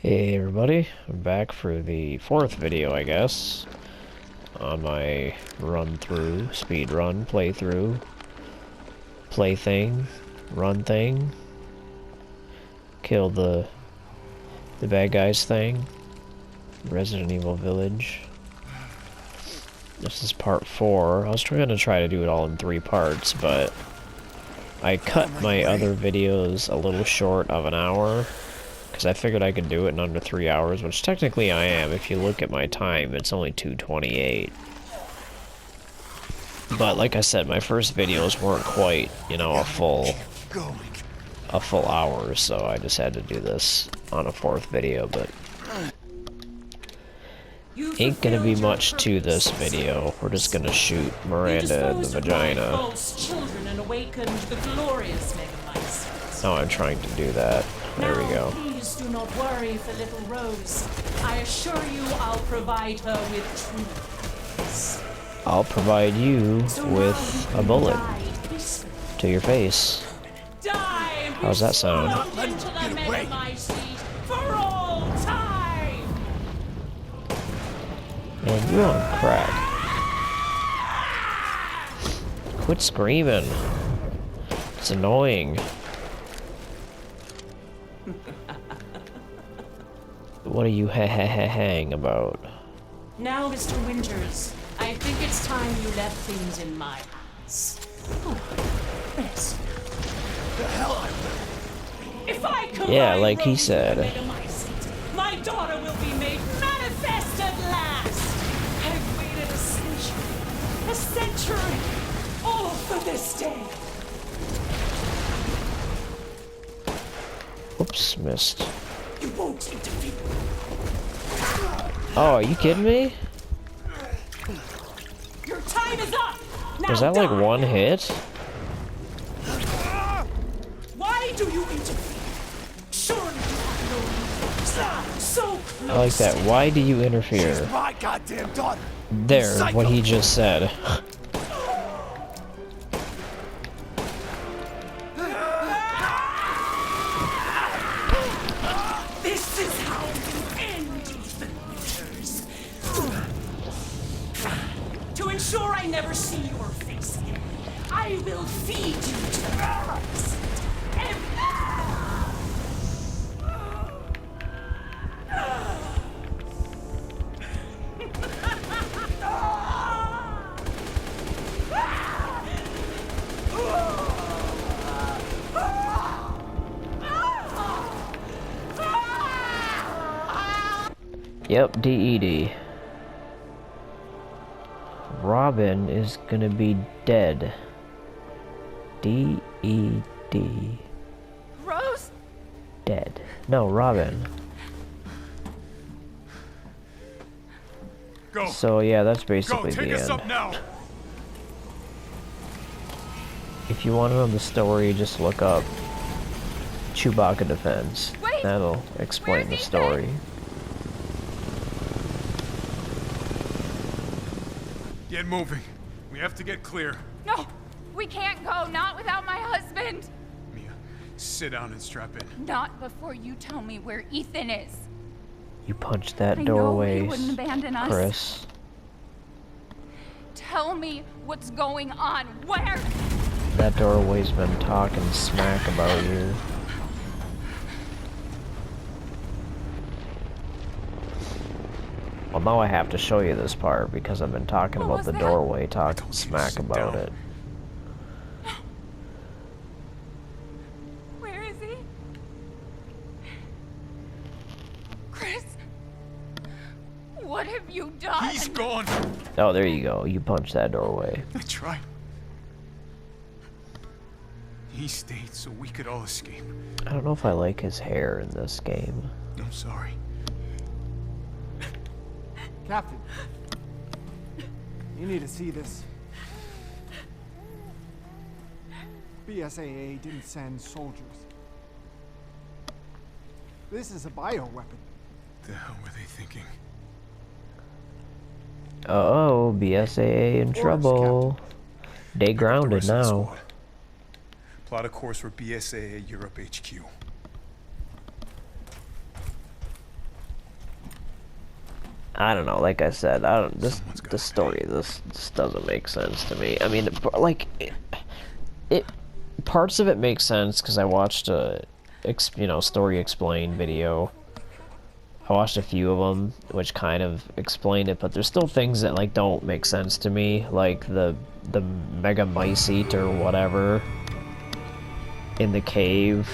Hey everybody, I'm back for the fourth video, I guess, on my run-through, speedrun, playthrough, play thing, run thing, kill the bad guys thing, Resident Evil Village. This is part 4. I was trying to do it all in 3 parts, but I cut my other videos a little short of an hour, because I figured I could do it in under 3 hours, which technically I am. If you look at my time, it's only 2:28. But like I said, my first videos weren't quite, you know, a full hour, so I just had to do this on a 4th video, but ain't gonna be much to this video. We're just gonna shoot Miranda in the vagina. Oh, I'm trying to do that. There we go. Please do not worry for little Rose. I assure you I'll provide her with true peace. I'll provide you with a bullet to your face. How's that sound? Into the men of my seat for all time. Man, you're on crack. Quit screaming. It's annoying. What are you hang about? Now, Mr. Winters, I think it's time you left things in my hands. Oh, rest. The hell I will. If I could, yeah, like he said. My daughter will be made manifest at last. I've waited a century, all for this day. Oops, missed. You won't interfere. Oh, are you kidding me? Your time is up. Now Was that like one hit? Why do you interfere? Surely you have no reason. So close. I like that. Why do you interfere? She's my goddamn daughter. There, what he just said. This is how you end, Ethan Winters. To ensure I never see your face again, I will feed you terrorists. Yep, DED. Robin is gonna be dead. DED. Rose? Dead. No, Robin. Go. So yeah, that's Go, basically take the us end. up now. If you want to know the story, just look up Chewbacca Defense. Wait! That'll explain the Where's story. Get moving. We have to get clear. No, we can't go. Not without my husband. Mia, sit down and strap in. Not before you tell me where Ethan is. You punched that I know doorway, he wouldn't abandon us. Chris. Tell me what's going on. Where? That doorway's been talking smack about you. Well, now I have to show you this part because I've been talking What about was the that? doorway talking told you to smack sit about down. it. Where is he? Chris? What have you done? He's gone. Oh, there you go. You punched that doorway. I tried. He stayed so we could all escape. I don't know if I like his hair in this game. I'm sorry. Captain, you need to see this. BSAA didn't send soldiers. This is a bioweapon. The hell were they thinking? Uh-oh, BSAA in trouble. They grounded The rest of the now. squad. Plot a course for BSAA Europe HQ. I don't know, like I said, I don't, Someone's the gotta story of this doesn't make sense to me. I mean, like, it parts of it make sense, because I watched a, you know, story explain video. I watched a few of them, which kind of explain it, but there's still things that, like, don't make sense to me, like the mega mycete or whatever in the cave.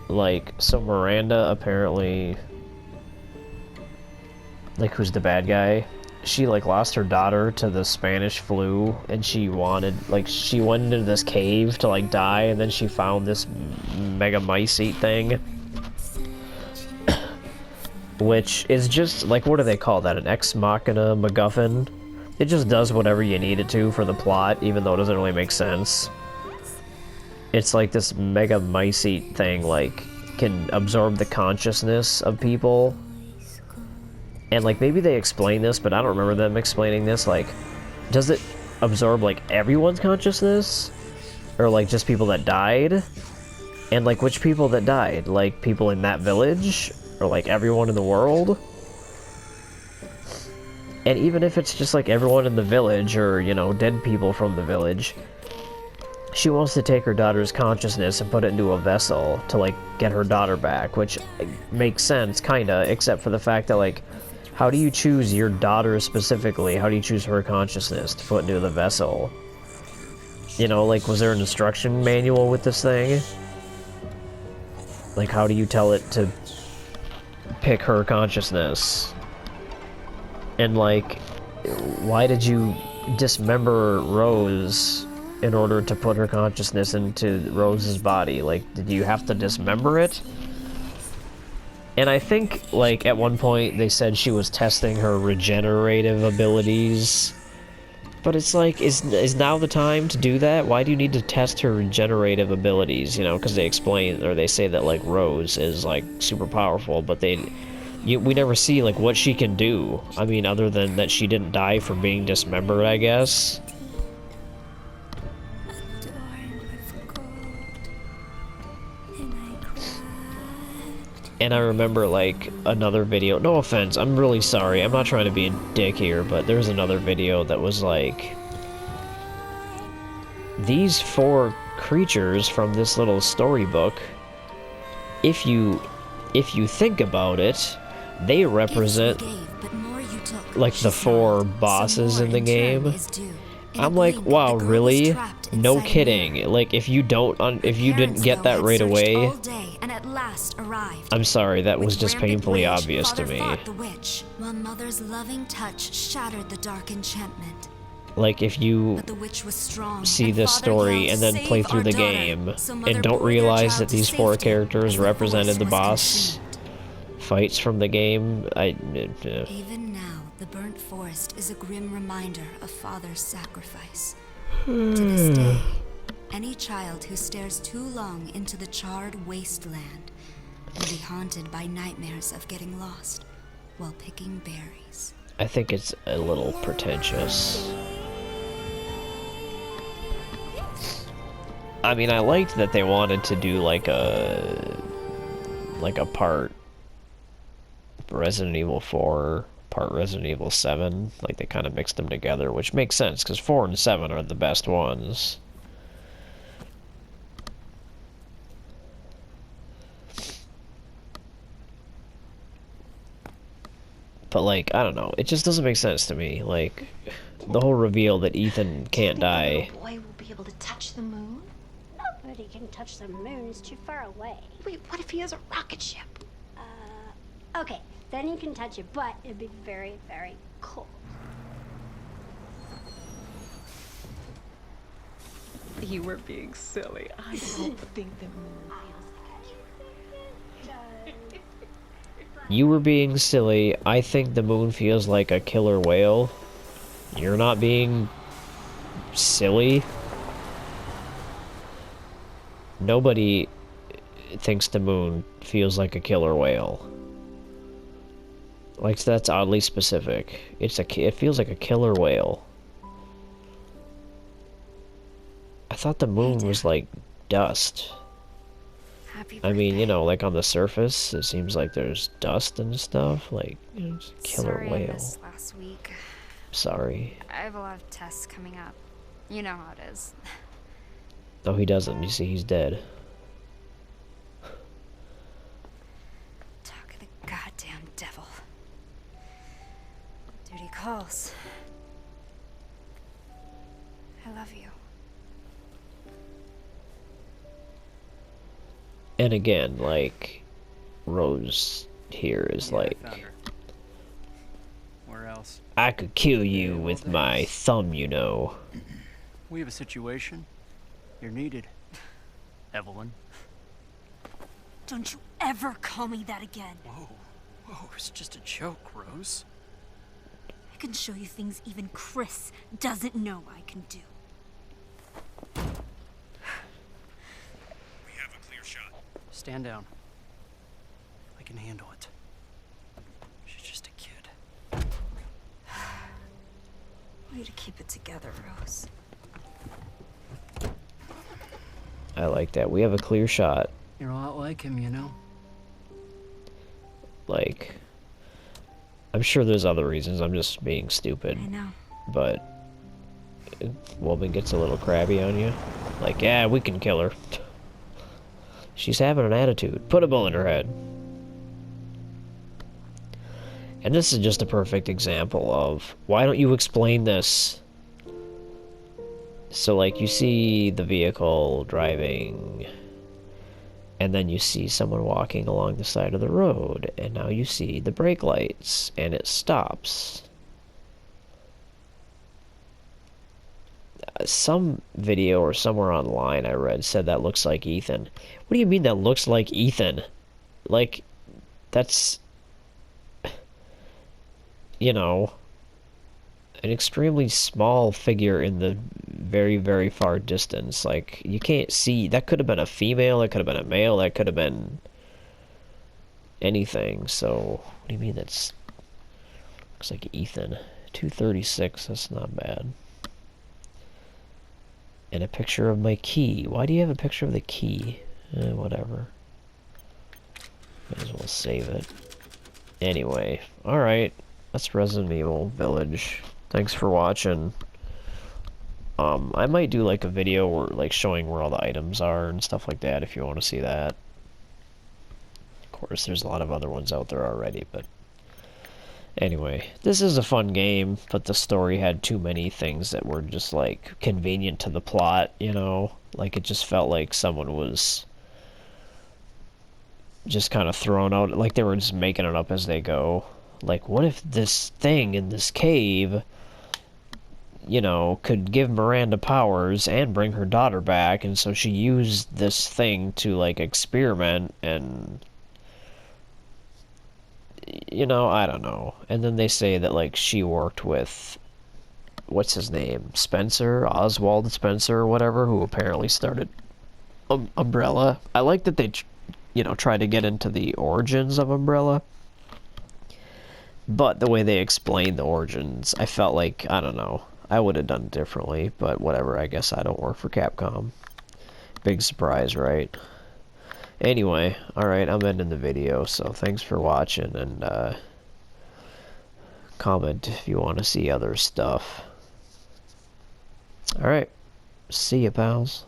Like, so Miranda apparently, like, who's the bad guy, she, like, lost her daughter to the Spanish flu, and she wanted, like, she went into this cave to, like, die, and then she found this mega mycete thing. Which is just, like, what do they call that? An ex machina MacGuffin? It just does whatever you need it to for the plot, even though it doesn't really make sense. It's like this mega mycete thing, like, can absorb the consciousness of people. And, like, maybe they explain this, but I don't remember them explaining this. Like, does it absorb, like, everyone's consciousness? Or, like, just people that died? And, like, which people that died? Like, people in that village? Or, like, everyone in the world? And even if it's just, like, everyone in the village, or, you know, dead people from the village, she wants to take her daughter's consciousness and put it into a vessel to, like, get her daughter back, which makes sense, kinda, except for the fact that, like, how do you choose your daughter specifically? How do you choose her consciousness to put into the vessel? You know, like, was there an instruction manual with this thing? Like, how do you tell it to pick her consciousness? And, like, why did you dismember Rose in order to put her consciousness into Rose's body? Like, did you have to dismember it? And I think, like, at one point they said she was testing her regenerative abilities. But it's like, is now the time to do that? Why do you need to test her regenerative abilities? You know, because they explain, or they say that, like, Rose is, like, super powerful, but we never see, like, what she can do. I mean, other than that she didn't die from being dismembered, I guess. And I remember, like, another video, no offense, I'm really sorry, I'm not trying to be a dick here, but there's another video that was like, these 4 creatures from this little storybook, if you think about it, they represent, like, the 4 bosses in the game. I'm like, wow, really? No kidding. Like, if you didn't get that right away, I'm sorry, that was just painfully obvious to me. While Mother's loving touch shattered the dark enchantment. Like, if you see this story and then play through the game and don't realize that these 4 characters represented the boss fights from the game, Even now, the burnt forest is a grim reminder of Father's sacrifice. To this day, any child who stares too long into the charred wasteland will be haunted by nightmares of getting lost while picking berries. I think it's a little pretentious. I mean, I liked that they wanted to do like a part Resident Evil 4, part Resident Evil 7. Like, they kind of mixed them together, which makes sense, because 4 and 7 are the best ones. But, like, I don't know. It just doesn't make sense to me. Like, the whole reveal that Ethan can't die. The boy will be able to touch the moon? Nobody can touch the moon. It's too far away. Wait, what if he has a rocket ship? Okay, then you can touch it, but it'd be very, very cold. You were being silly. I don't think the moon. You were being silly. I think the moon feels like a killer whale. You're not being silly. Nobody thinks the moon feels like a killer whale. Like, that's oddly specific. It feels like a killer whale. I thought the moon was like dust. How Happy I mean, you birthday. know, like on the surface, it seems like there's dust and stuff. Like, you know, it's a killer Sorry I whale. missed last week. Sorry. I have a lot of tests coming up. You know how it is. No, he doesn't. You see, he's dead. Talk of the goddamn devil. Duty calls. I love you. And again, like, Rose here is Yeah, like, I found her. Where else? I could kill you Yeah, well, with my thanks. thumb, you know. We have a situation. You're needed. Evelyn. Don't you ever call me that again. Whoa. Whoa, it's just a joke, Rose. I can show you things even Chris doesn't know I can do. We have a clear shot. Stand down. I can handle it. She's just a kid. Way to keep it together, Rose. I like that. We have a clear shot. You're a lot like him, you know? Like, I'm sure there's other reasons. I'm just being stupid. I know. But, woman gets a little crabby on you. Like, yeah, we can kill her. She's having an attitude. Put a bullet in her head. And this is just a perfect example of, why don't you explain this? So, like, you see the vehicle driving, and then you see someone walking along the side of the road, and now you see the brake lights, and it stops. Some video or somewhere online I read said that looks like Ethan. What do you mean that looks like Ethan? Like, that's, you know, an extremely small figure in the very, very far distance. Like, you can't see. That could have been a female, that could have been a male, that could have been anything. So, what do you mean that's, looks like Ethan. 236, that's not bad. And a picture of my key. Why do you have a picture of the key? Whatever. Might as well save it. Anyway, alright. That's Resident Evil Village. Thanks for watching. I might do like a video where, like, showing where all the items are and stuff like that if you want to see that. Of course, there's a lot of other ones out there already, but anyway, this is a fun game, but the story had too many things that were just, like, convenient to the plot, you know? Like, it just felt like someone was just kind of thrown out, like they were just making it up as they go. Like, what if this thing in this cave, you know, could give Miranda powers and bring her daughter back, and so she used this thing to, like, experiment, and, you know, I don't know. And then they say that, like, she worked with, what's his name, Spencer, Oswald Spencer, or whatever, who apparently started Umbrella. I like that they, you know, try to get into the origins of Umbrella. But the way they explained the origins, I felt like, I don't know, I would have done it differently, but whatever, I guess I don't work for Capcom. Big surprise, right? Anyway, alright, I'm ending the video, so thanks for watching, and, comment if you want to see other stuff. Alright, see ya, pals.